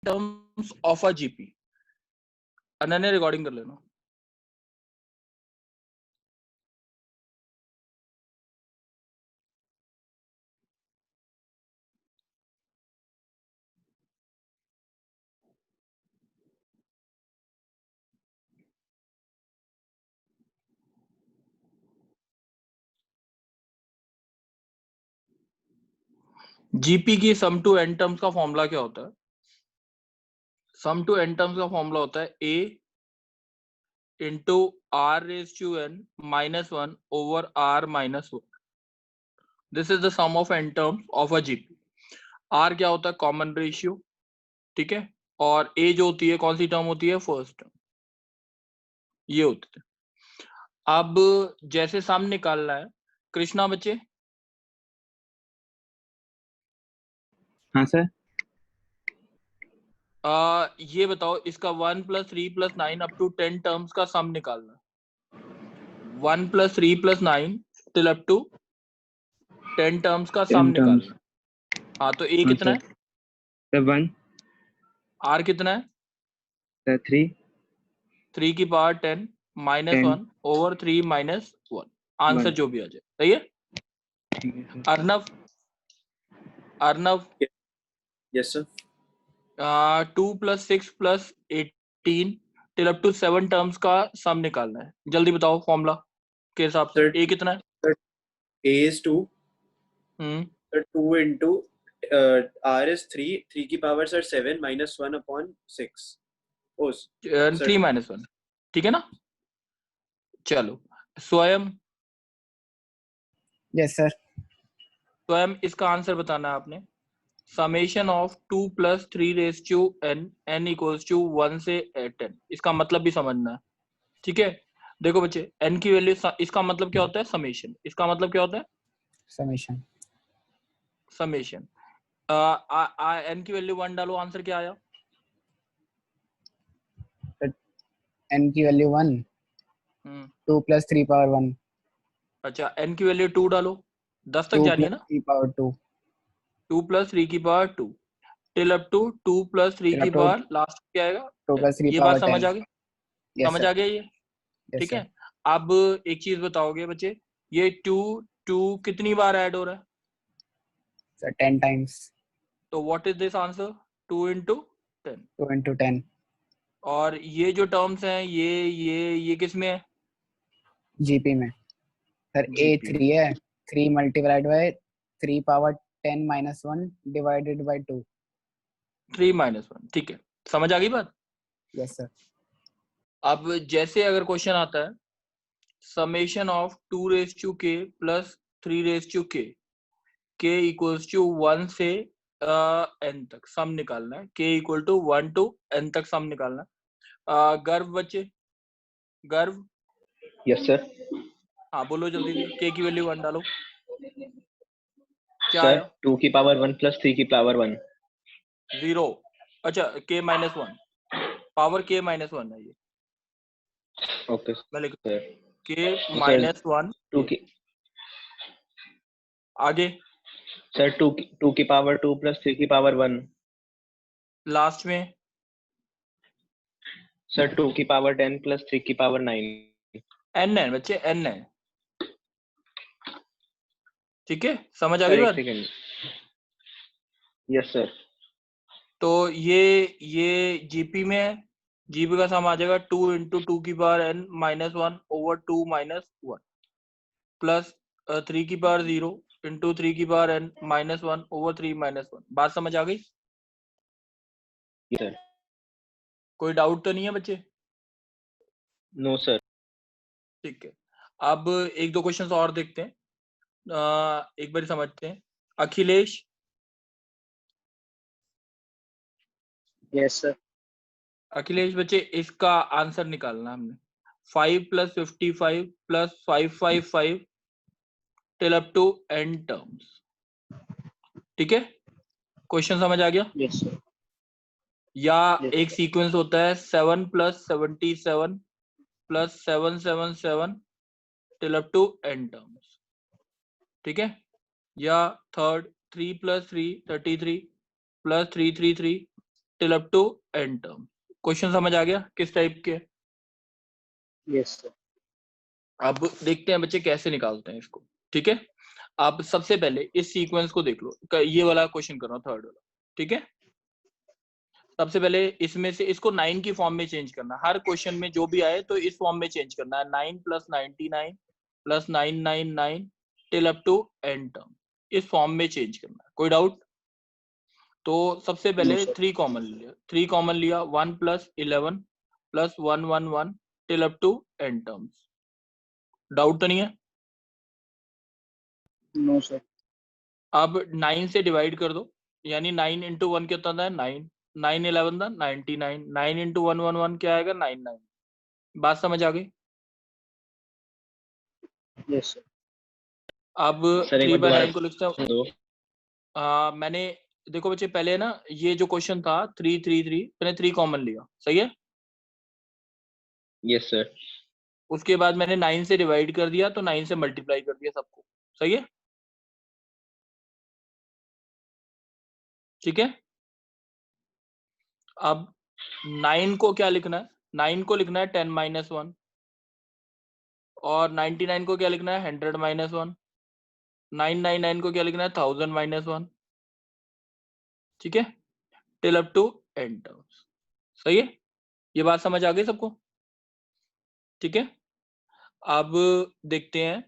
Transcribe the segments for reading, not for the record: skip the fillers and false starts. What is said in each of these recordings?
terms of a GP. Ananya recording कर लेना. GP की सम टू एन टर्म्स का फॉर्मूला क्या होता है? सम टू एन टर्म्स का फॉर्मूला होता है a into r raise to n minus one over r minus one. This is the sum of n terms of a GP. R क्या होता है? Common ratio. ठीक है. और a जो होती है कौन सी टर्म होती है? First term. ये होती है. अब जैसे सम निकालना है कृष्णा बच्चे. हाँ सर. ये बताओ इसका 1 + 3 + 9 अप टू 10 टर्म्स का सम निकालना. 1 + 3 + 9 टिल अप टू 10 टर्म्स का सम 10 terms. निकालना. हाँ तो a हाँ कितना सर. है? सर 1. r कितना है? सर 3. 3 की power 10 minus 10. 1 over 3 minus 1. Answer 1. जो भी आ जाए. सही है. ठीक है sir. Arnav. Arnav. Yes sir. 2 + 6 + 18 till up to 7 terms का सम निकालना है. जल्दी बताओ फॉर्मूला के हिसाब से. Sir, a कितना है? a is 2. Sir, 2 into r is 3. 3 की power sir 7 minus 1 upon 6. Oh, sir. 3 - 1. ठीक है ना. चलो स्वयं. Yes sir. स्वयं इसका आंसर बताना है आपने. Summation of 2 + 3 raise to n n equals to 1 से 10. इसका मतलब भी समझना है. ठीक है. देखो बच्चे n की वैल्यू इसका मतलब क्या होता है? समेशन. इसका मतलब क्या होता है? समेशन. समेशन. n की वैल्यू 1 डालो. आंसर क्या आया? n की वैल्यू 1. 2 + 3 पावर 1. अच्छा n की वैल्यू 2 डालो. 10 तक 2 जानी है + ना. 3 पावर 2. 2 + 3 की पावर 2 टिल अप टू 2 + 3 की पावर लास्ट क्या आएगा? 2 + 3 ये पावर बात समझ 10. आ गई? यस समझ सर. आ गया ये. यस ठीक है. सर. अब एक चीज बताओगे बच्चे. ये 2 कितनी बार ऐड हो रहा है? Sir 10 times. तो व्हाट इज दिस आंसर? 2 × 10. 2 × 10. और ये जो टर्म्स हैं ये किस में है? जीपी में. Sir a GP. 3 है. 3 multiplied by 3 power 10 - 1 divided by 2. 3 - 1. ठीक है. समझ आ गई बात. Yes sir. अब जैसे अगर क्वेश्चन आता है summation of 2 raise to k + 3 raise to k k equals to 1 से n तक सम निकालना है. k equal to 1 to n तक सम निकालना है. गर्व बच्चे. गर्व. Yes sir. हाँ बोलो जल्दी से. k की वैल्यू 1 डालो. क्या सर आया? 2 की पावर 1 + 3 की पावर 1. 0. अच्छा k - 1 पावर k - 1 है ये. ओके मैं लिख सर. k - सर 1 2 की आगे सर 2 की पावर 2 + 3 की पावर 1. लास्ट में. सर 2 की पावर 10 + 3 की पावर 9. n है बच्चे. n है. ठीक है. समझ आ सर गई एक बात. सेकेंड. Yes sir. तो ये जीपी में है. जीपी का सम आ जाएगा 2 × 2 की पावर n - 1 ओवर 2 - 1 प्लस 3 की पावर 0 × 3 की पावर n - 1 ओवर 3 - 1. बात समझ आ गई? सर. कोई डाउट तो नहीं है बच्चे? No sir. ठीक है. अब एक दो क्वेश्चंस और देखते हैं. एक बार समझते हैं. अखिलेश. Yes sir. अखिलेश बच्चे इसका आंसर निकालना हमने. 5 + 55 + 555 till up to n terms. ठीक है. क्वेश्चन समझ आ गया? Yes sir. या Yes, एक सीक्वेंस होता है 7 + 77 + 777 till up to n terms. ठीक है. या third 3 + 3 33 + 333 till up to n term. क्वेश्चन समझ आ गया किस टाइप के? Yes, sir. अब देखते हैं बच्चे कैसे निकालते हैं इसको। ठीक है, आप सबसे पहले इस सीक्वेंस को देख लो, ये वाला क्वेश्चन कर रहा हूँ, थर्ड वाला। ठीक है, सबसे पहले इसमें से इसको 9 की फॉर्म में चेंज करना। हर क्वेश्चन में जो भी आए तो इस फॉर्म में चेंज करना है, 9 + 99 + 999 till up to n term, इस फॉर्म में चेंज करना है। कोई डाउट? तो सबसे पहले No, sir. 3 कॉमन लिया, 3 कॉमन लिया, 1 + 11 + 111 till up to n terms. Doubt तो नहीं है? No, sir. अब 9 से डिवाइड कर दो, यानी 9 × 1 कितना था? 9, 9 11 था 99, 9 × 111 क्या आएगा? 99। बात समझ आ गई? Yes, sir. अब सर एक 3 बार by दोबारा 9 को लिखता हूँ। दो। मैंने देखो बच्चे पहले ना ये जो क्वेश्चन था 3 3 3, मैंने 3 कॉमन लिया, सही है। Yes sir. उसके बाद मैंने 9 से डिवाइड कर दिया, तो 9 से मल्टीप्लाई कर दिया सबको, सही है। ठीक है, अब 9 को क्या लिखना है? 9 को लिखना है 10 - 1, और 99 को क्या लिखना है? 100 - 1, 999 को क्या लिखना है? 1000 - 1। ठीक है, till up to n terms, सही है। ये बात समझ आ गई सबको? ठीक है, अब देखते हैं।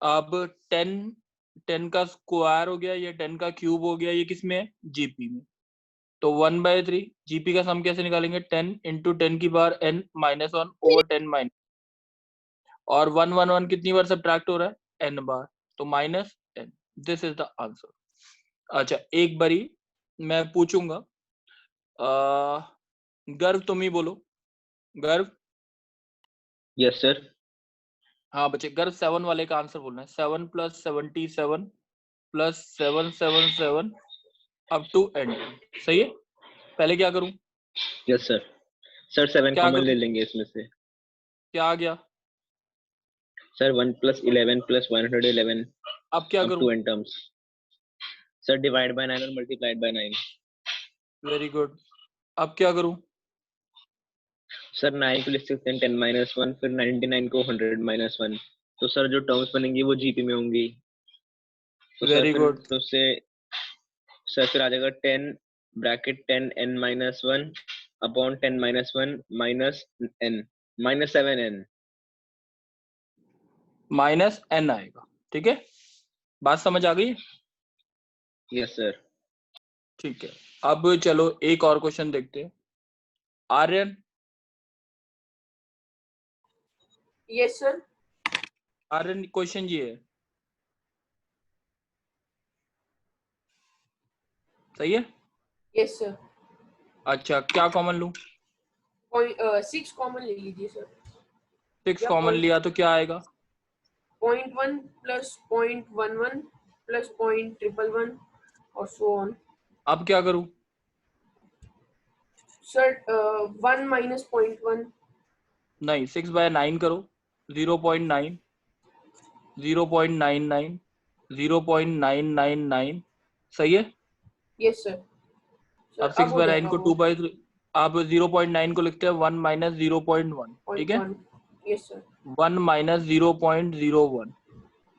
अब 10 का स्क्वायर हो गया, ये 10 का क्यूब हो गया, ये किस में है? जीपी में। तो 1/3 जीपी का सम कैसे निकालेंगे? 10 × 10⁻n - 1 ओवर 10 और 111 कितनी बार सब्ट्रैक्ट हो रहा है? n बार, तो -n। This is the answer. अच्छा, एक बारी मैं पूछूंगा, गर्व तुम ही बोलो। गर्व, यस सर। हाँ बच्चे, गर्व 7 वाले का आंसर बोलना है। 7 + 77 + 777 अप टू n, सही है। पहले क्या करूं? Yes sir. सर 7 क्या कॉमन ले करूं? लेंगे इसमें से। क्या आ गया? सर 1 + 11 + 111 अब क्या अप करूं? To n terms. Sir divide by 9 और मल्टीप्लाइड बाय 9। Very good. अब क्या करूं? सर 9 को लिख सकते हैं 10 - 1, फिर 99 को 100 - 1। तो सर जो टर्म्स बनेंगी वो जीपी में होंगी। तो सर वेरी फिर गुड। उससे सर फिर आ जाएगा 10 bracket 10n - 1 upon 10 - 1 minus n -7n। -n आएगा। ठीक है, बात समझ आ गई? Yes sir. ठीक है, अब चलो एक और क्वेश्चन देखते हैं। Aryan, yes sir. Aryan question ये है, सही है। Yes sir. अच्छा, क्या कॉमन लूं? 6 कॉमन ले लीजिए सर। 6 या कॉमन लिया तो क्या आएगा? 0.1 + 0.11 + 0.111 और सो ऑन। अब क्या करूं? सर 1 - 0.1। नहीं, 6/9 करो, 0.9, 0.99, 0.999, सही है। Yes sir. अब अब हो 6/9 जाएगा को वो 2/3, आप 0.9 को लिखते हैं 1 - 0.1, ठीक है। 0.1। Yes sir. 1 - 0.01,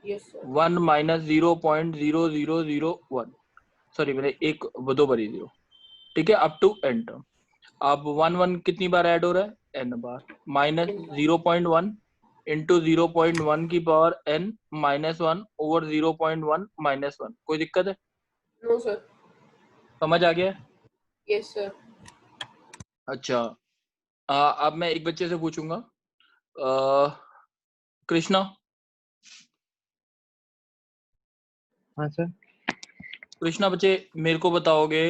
yes sir. 1 - 0.0001, sorry मैंने एक दो बारी 0, ठीक है, अप टू n टर्म। अब 1 कितनी बार ऐड हो रहा है? n बार, -0.1 इंटू 0.1 की पावर n -1 ओवर 0.1 -1। कोई दिक्कत है? No sir. समझ आ गया? Yes sir. अच्छा, अब मैं एक बच्चे से पूछूंगा, कृष्णा। हाँ सर। कृष्णा बच्चे मेरे को बताओगे,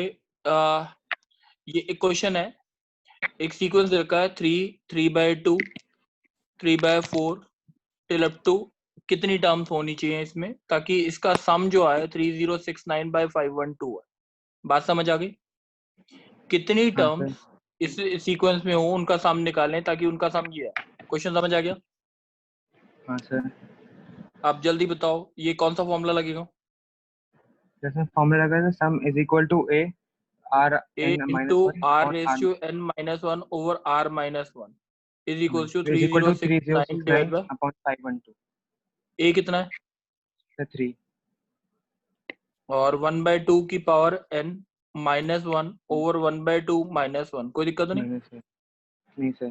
ये एक क्वेश्चन है, एक सीक्वेंस रखा है 3/2 3/4 टिल अप टू, कितनी टर्म्स होनी चाहिए इसमें, ताकि इसका सम जो आए 3069/512 है। बात समझ आ गई? कितनी हाँ सर। टर्म्स इस सीक्वेंस में हो, उनका सम निकालें, ताकि उनका सम ये है। क्वेश्चन समझ आ गया? हाँ सर। आप जल्दी बताओ, ये कौन सा फॉर्मूला लगेगा? जैसे फॉर्मूला लगा था sum is equal to a R a n minus into 1 r upon raised R to n minus 1 over r minus 1 is equals to is equal to 3069 divided 3069 by upon 512. a कितना है The 3 और 1/2 की power n minus 1 over 1/2 minus 1 कोई दिक्कत तो नहीं minus है नहीं सर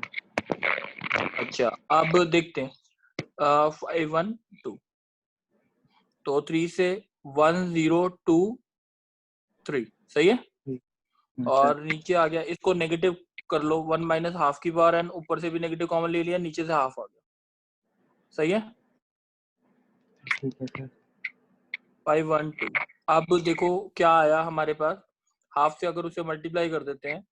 अच्छा अब देखते हैं 512 तो 3 से 1023 सही है और नीचे आ गया इसको नेगेटिव कर लो 1 माइनस हाफ की पावर n ऊपर से भी नेगेटिव कॉमन ले लिया नीचे से हाफ आ गया सही है ठीक है सर 512 अब देखो क्या आया हमारे पास हाफ से अगर उसे मल्टीप्लाई कर देते हैं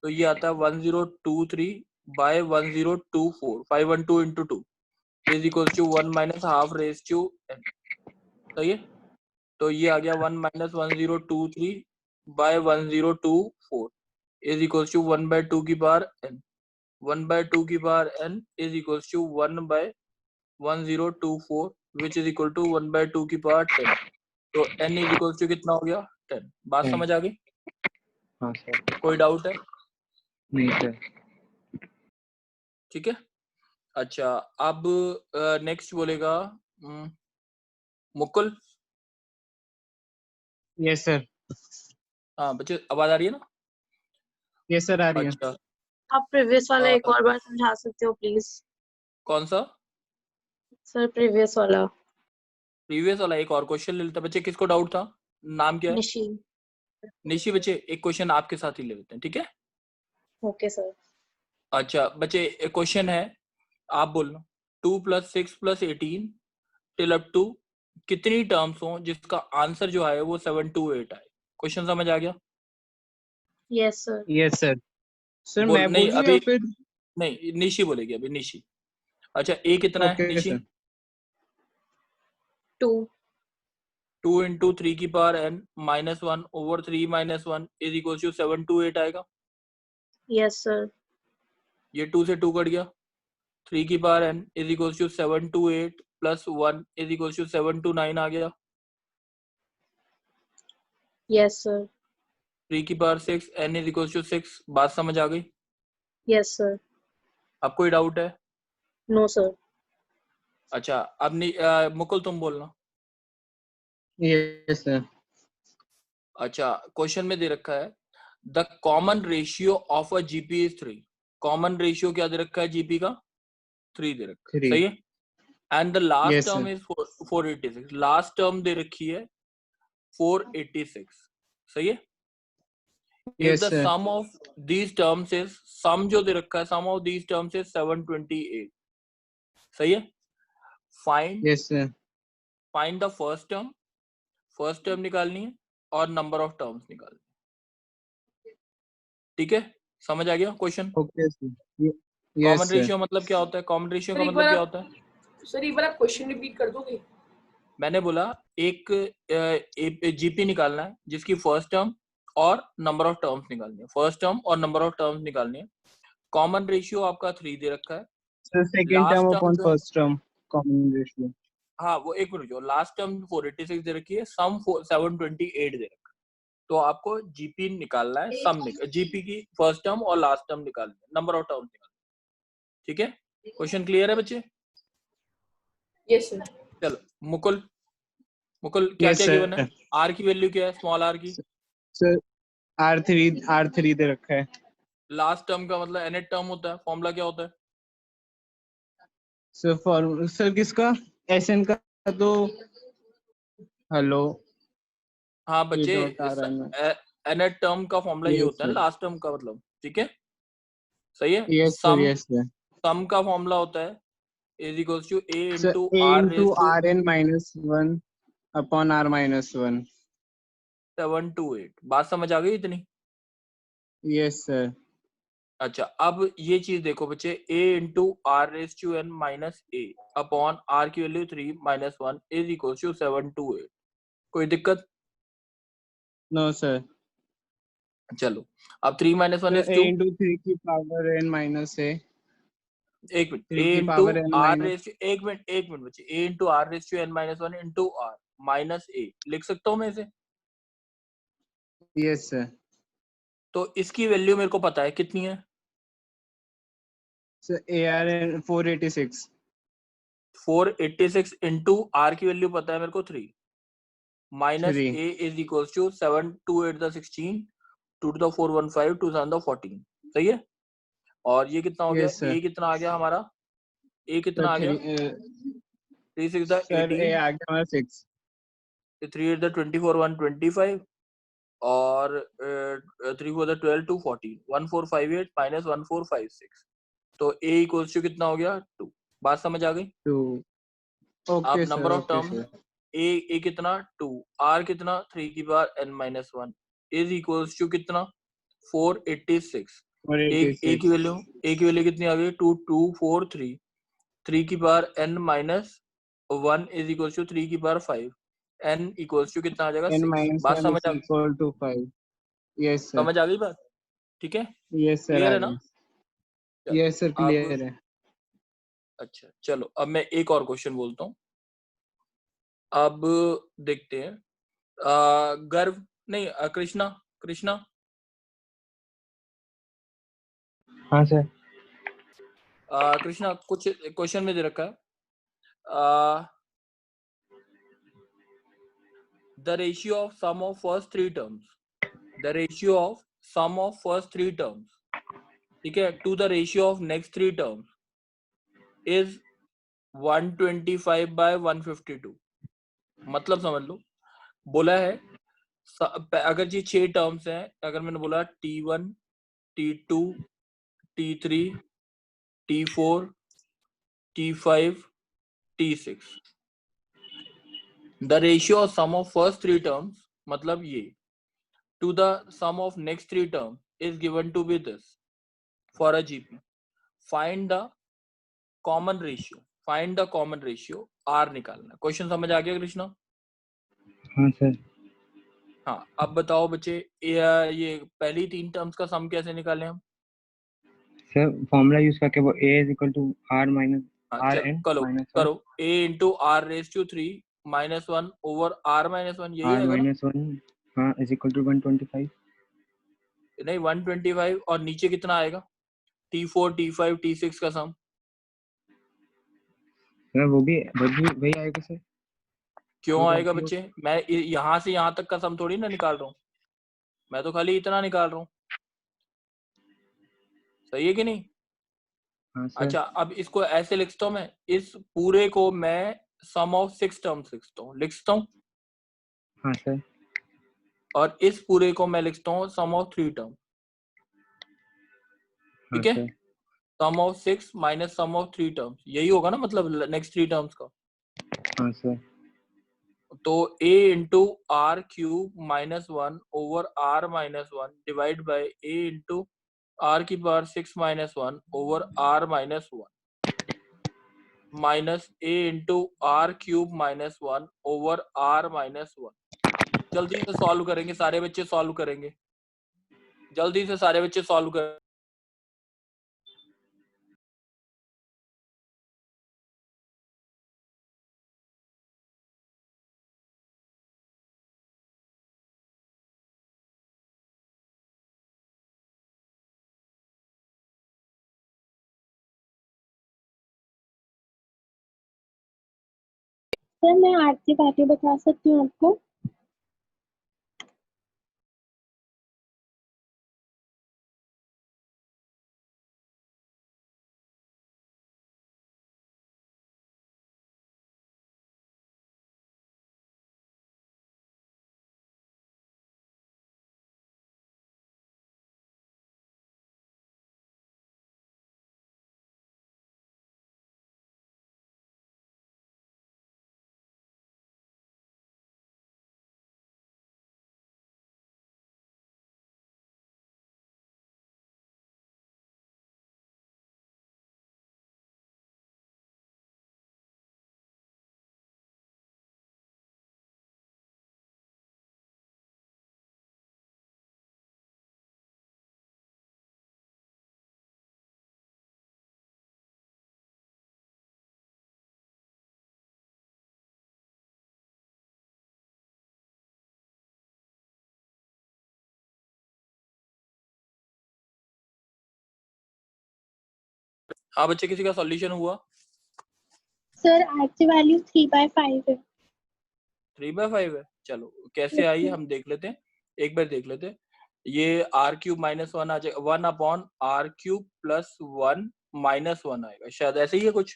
तो ये आता है 1023 bye 1024 512 into 2 is equals to 1 minus half raise to n सही है तो ये आ गया 1 माइनस 1023 बाय 1024 इज इक्वल्स टू 1/2 की पावर n 1/2 की power n is equals to 1 by 1024 which is equal to 1/2 की पावर 10 तो n इज इक्वल्स टू कितना हो गया 10 बात 10 समझ आ गई हाँ सर कोई डाउट है नहीं सर ठीक है अच्छा अब नेक्स्ट बोलेगा मुकुल यस सर हाँ बच्चे आवाज आ रही है ना यस सर आ रही है अच्छा आप प्रीवियस वाला एक अ, और बार समझा सकते हो प्लीज कौन सा सर प्रीवियस वाला प्रीवियस वाला एक और क्वेश्चन ले लेते हैं बच्चे किसको डाउट था नाम क्या है निशी निशी बच्चे एक क्वेश्चन आपके साथ ही ले लेते हैं ठीक है ओके सर अच्छा बच्चे एक क्वेश्चन है आप बोलना 2 + 6 + 18 टिल अप टू कितनी टर्म्स हो जिसका आंसर जो है वो 728 आए क्वेश्चन समझ आ गया yes sir yes sir sir बोल मैं नहीं बोलूं अभी या फिर नहीं निशी बोलेगी अभी निशी अच्छा ए कितना है ओके निशी सर 2 2 into 3 की power n minus 1 over 3 minus 1 is equal to 728 आएगा यस सर ये 2 से 2 कट गया 3 की power n is equal to 728 plus 1 is equal to 729 आ गया यस सर 3 की power 6 n is equal to 6 बात समझ आ गई यस सर अब कोई डाउट है नो सर अच्छा अब मुकुल तुम बोलना यस सर अच्छा क्वेश्चन में दे रखा है the common ratio of a GP is 3 common ratio क्या दे रखा है जीपी का 3 दे रखा है 3 सही है and the last Yes, term sir. Is 486 last term दे रखी है 486 सही है if Yes, the sir. sum of these terms is sum जो दे रखा है sum of these terms is 728 सही है find Yes, sir. find the first term निकालनी है और number of terms निकालनी है ठीक है समझ आ गया question Okay, sir. Yes, common sir. Ratio मतलब क्या होता है कॉमन रेशियो का एक मतलब बार क्या आप- होता है सर एक बार आप क्वेश्चन रिपीट कर दोगे मैंने बोला एक जीपी निकालना है जिसकी फर्स्ट टर्म और नंबर ऑफ टर्म्स निकालनी है फर्स्ट टर्म और नंबर ऑफ टर्म्स निकालनी है कॉमन रेशियो आपका 3 दे रखा है So second Last term term upon जो है- first term common ratio. हाँ वो एक मिनट जो लास्ट टर्म 486 दे रखी है सम 728 दे रखा है तो आपको जीपी निकालना है सम जीपी की फर्स्ट टर्म और लास्ट टर्म निकालनी है नंबर ऑफ टर्म्स निकालनी है ठीक है क्वेश्चन क्लियर है बच्चे यस सर चलो मुकुल क्या Yes, क्या sir. गिवन है आर की वैल्यू क्या है स्मॉल आर की Sir R3 दे रखा है. लास्ट टर्म का मतलब nth टर्म होता है फॉर्मूला क्या होता है So for sir किसका SN का तो हेलो हाँ बच्चे जो बता रहा मैं. nth टर्म का फॉर्मूला ये Yes, होता है sir. लास्ट टर्म का मतलब ठीक है सही है Yes, sir. Yes, sir. सम का फॉर्मूला होता है is equals to a So into A r into raised to Rn minus 1 upon R minus 1. 728 बात समझ आ गई इतनी Yes, sir. अच्छा अब ये चीज देखो बच्चे a into r raised to n minus a upon r की value 3 minus 1 is equal to 728 कोई दिक्कत No, sir. चलो अब 3 minus 1 So is A 2 into 3 की power n minus a. एक मिनट 3 a की into power n r minus. raised to एक minute बच्चे a into r raised to n minus 1 into r minus a लिख सकता हूँ मैं इसे Yes, sir. तो इसकी वैल्यू मेरे को पता है कितनी है, सर AR 486 486 इंटू आर की वैल्यू पता है मेरे को 3 minus 3 a is equals to 7 2 8 द 16 2 to the 4 1 5 2 7 the 14, सही है। और ये कितना हो गया, यस सर ए कितना आ गया हमारा, ए कितना आ गया, 3 6 द सर ए 18, आ गया हमारा 6 3 8 द 24 1 25 और 3 4 द 12 2 14 1 4 5 8 माइनस 1 4 5 6, तो ए इक्वल्स टू कितना हो गया 2। बात समझ आ गई। 2 अब okay number sir of terms, a कितना 2, आर कितना 3 की power n minus 1 is equals to कितना 486। ए की 486 वैल्यू, ए की वैल्यू कितनी आ गई 2 2 4 3, 3 की power n minus 1 is equals to 3 की पावर 5, n इक्वल्स टू कितना आ जाएगा n 6। minus बात 1 समझ is uh, equal to 5 yes sir समझ आ गई बात, ठीक है, yes sir क्लियर आ है ना। गई चलो, yes sir अब clear है अच्छा चलो, अब मैं एक और क्वेश्चन बोलता हूँ। अब देखते हैं, गर्व नहीं, कृष्णा, कृष्णा हाँ सर कृष्णा कुछ क्वेश्चन में दे रखा है, the ratio of sum of first three terms, the ratio of sum of first three terms, ठीक है, to the ratio of next three terms is 125 by 152। मतलब समझ लो, बोला है अगर ये 6 टर्म्स हैं, अगर मैंने बोला T1 T2 T3 T4 T5 T6, the ratio of sum of first three terms मतलब ये to the sum of next three terms is given to be this for a GP, find the common ratio, find the common ratio R निकालना। Question समझ आ गया कृष्णा। हाँ sir हाँ, अब बताओ बच्चे, ये पहली 3 टर्म्स का सम कैसे निकालें हम। सर फॉर्मूला यूज करके वो a is equal to r minus हाँ r चलो, n करो माइनस 1 करो, a into r raise to 3 minus 1 over r minus 1, यही r आएगा ना। माइनस 1 हाँ इज इक्वल टू 125 नहीं 125, और नीचे कितना आएगा T4 T5 T6 का सम, सर वो भी वही आएगा सर क्यों वो आएगा बाकी बच्चे, मैं यहाँ से यहाँ तक का सम थोड़ी ना निकाल रहा हूँ, मैं तो खाली इतना निकाल रहा हूँ, सही है कि नहीं। हाँ सर अच्छा, अब इसको ऐसे लिखता हूँ मैं, इस पूरे को मैं सम ऑफ 6 टर्म्स लिखता हूँ, हाँ सर और इस पूरे को मैं लिखता हूँ सम ऑफ 3 टर्म, हाँ ठीक है, sir sum of 6 minus sum of 3 terms, यही होगा ना मतलब नेक्स्ट 3 टर्म्स का। हाँ सर तो a into r cube minus 1 over r minus 1 divide by a into r की power 6 minus 1 over r minus 1 minus a into r cube minus 1 over r minus 1। जल्दी से सॉल्व करेंगे, सारे बच्चे solve करेंगे, जल्दी से सारे बच्चे सॉल्व करेंगे। सर मैं आरती बातें बता सकती हूँ आपको। हाँ बच्चे, किसी का सॉल्यूशन हुआ? सर आर की वैल्यू 3/5 है। 3/5 है। चलो कैसे आई हम देख लेते हैं, एक बार देख लेते हैं। ये r³ -1 आ जाएगा, 1/r³ + 1 - 1 आएगा, शायद ऐसे ही है कुछ,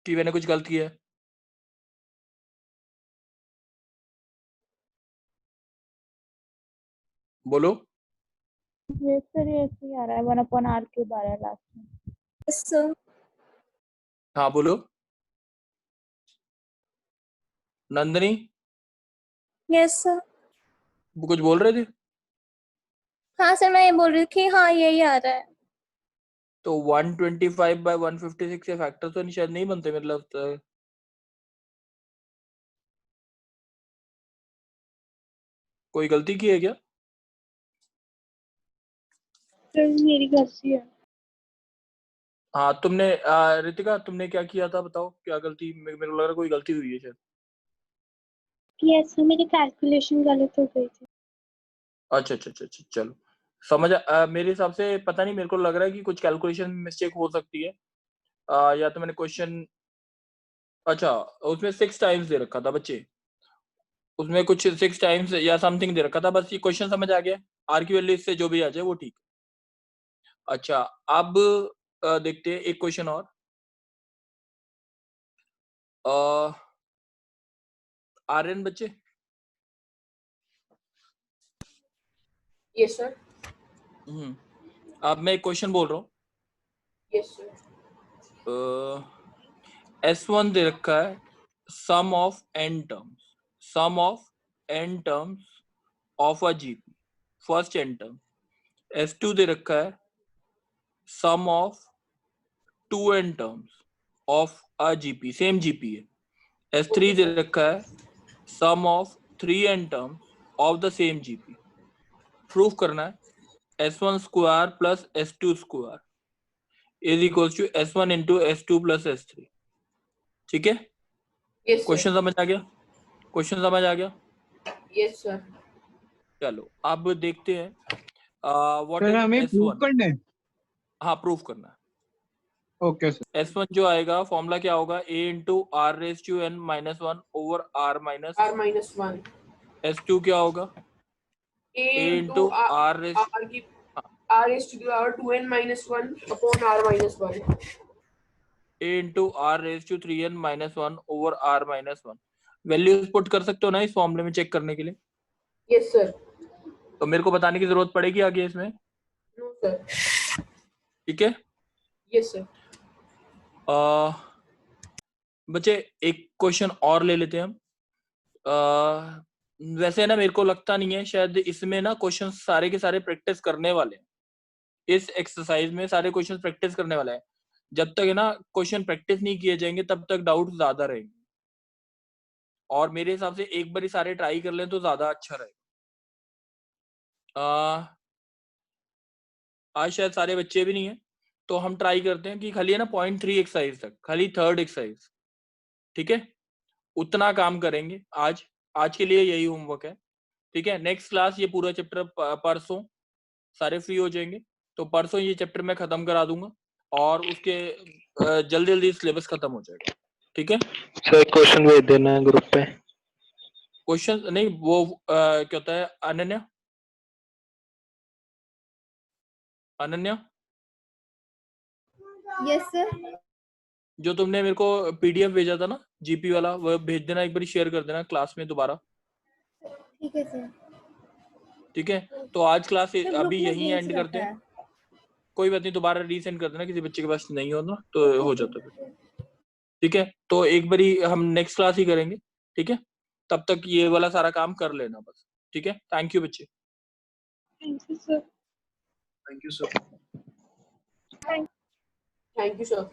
कि मैंने कुछ गलत किया है? बोलो। यस सर, ये ऐसे ही आ रहा है, 1/r³ आ रहा है लास्ट में। Yes sir. हाँ बोलो नंदनी, यस सर। वो कुछ बोल रहे थे? हाँ सर, मैं ये बोल रही थी, हाँ यही आ रहा है। तो 125/156 के फैक्टर तो नहीं, शायद नहीं बनते, मतलब कोई गलती की है क्या? सर मेरी गलती है। हाँ तुमने रितिका, तुमने क्या किया था बताओ, क्या गलती? मेरे को लग रहा है कोई गलती हुई है शायद। यस सर, मेरी कैलकुलेशन गलत हो गई थी। अच्छा अच्छा अच्छा अच्छा, चलो समझ मेरे हिसाब से पता नहीं, मेरे को लग रहा है कि कुछ कैलकुलेशन मिस्टेक हो सकती है। या तो मैंने क्वेश्चन, अच्छा उसमें 6 टाइम्स दे रखा था बच्चे, उसमें कुछ 6 टाइम्स या समथिंग दे रखा था, बस ये क्वेश्चन समझ आ गया। आर की वैल्यू इससे जो भी आ जाए वो ठीक। अच्छा अब देखते हैं एक क्वेश्चन और। आर्यन बच्चे, यस सर। अब मैं एक क्वेश्चन बोल रहा हूँ। Yes sir. S1 दे रखा है, sum of n terms, sum of n terms of a GP, first n term. S2 दे रखा है, sum of 2n terms of a GP, same GP है। S3 दे रखा है, sum of 3n terms of the same GP. Proof करना है S1 square plus S2 square is equal to S1 into S2 plus S3। ठीक है, yes question समझ आ गया? क्वेश्चन समझ आ गया? Yes sir. चलो अब देखते हैं व्हाट सर इज हमें प्रूव S1। करना है। हाँ प्रूफ करना है। Okay sir. S1 जो आएगा फॉर्मूला क्या होगा, a into r⁻n -1 over r minus. r-1 S2 क्या होगा, a a into into r r की r is to the power 2n - 1 upon r-1 a into r⁻3n -1 over r minus 1। Values put कर सकते हो ना इस फॉर्मूले में चेक करने के लिए? Yes sir. तो मेरे को बताने की जरूरत पड़ेगी आगे इसमें? No sir. ठीक है। Yes sir. बच्चे एक क्वेश्चन और ले लेते हैं हम। वैसे ना मेरे को लगता नहीं है, शायद इसमें ना क्वेश्चन सारे के सारे प्रैक्टिस करने वाले हैं। इस एक्सरसाइज में सारे क्वेश्चन प्रैक्टिस करने वाले हैं। जब तक है ना क्वेश्चन प्रैक्टिस नहीं किए जाएंगे तब तक डाउट ज्यादा रहेंगे, और मेरे हिसाब से एक बार ही सारे ट्राई कर लें तो ज्यादा अच्छा रहेगा। आज शायद सारे बच्चे भी नहीं है, तो हम ट्राई करते हैं कि खाली है ना 0.3 एक्सरसाइज तक, खाली थर्ड एक्सरसाइज, ठीक है, उतना काम करेंगे आज। आज के लिए यही होमवर्क है, ठीक है। नेक्स्ट क्लास ये पूरा चैप्टर परसों सारे फ्री हो जाएंगे, तो परसों ये चैप्टर मैं खत्म करा दूंगा और उसके जल्दी जल्दी सिलेबस खत्म हो जाएगा, ठीक है। सर क्वेश्चन भेज देना है ग्रुप पे। क्वेश्चन नहीं, वो क्या होता है, अनन्या, अनन्या यस सर। जो तुमने मेरे को पीडीएफ भेजा था ना जीपी वाला, वो भेज देना, एक बार शेयर कर देना क्लास में दोबारा, ठीक है सर। ठीक है। तो आज क्लास सर ग्रुप अभी में यहीं ग्लिच एंड करते रहता हैं, है। कोई बात नहीं, दोबारा रीसेंड कर देना, किसी बच्चे के पास नहीं हो ना तो ओके हो सर। जाता है, ठीक है। तो एक बारी हम नेक्स्ट क्लास ही करेंगे, ठीक है। तब तक ये वाला सारा काम कर लेना बस, ठीक है। थैंक यू बच्चे। Thank you sir. Thank you, sir. Thank thank you sir.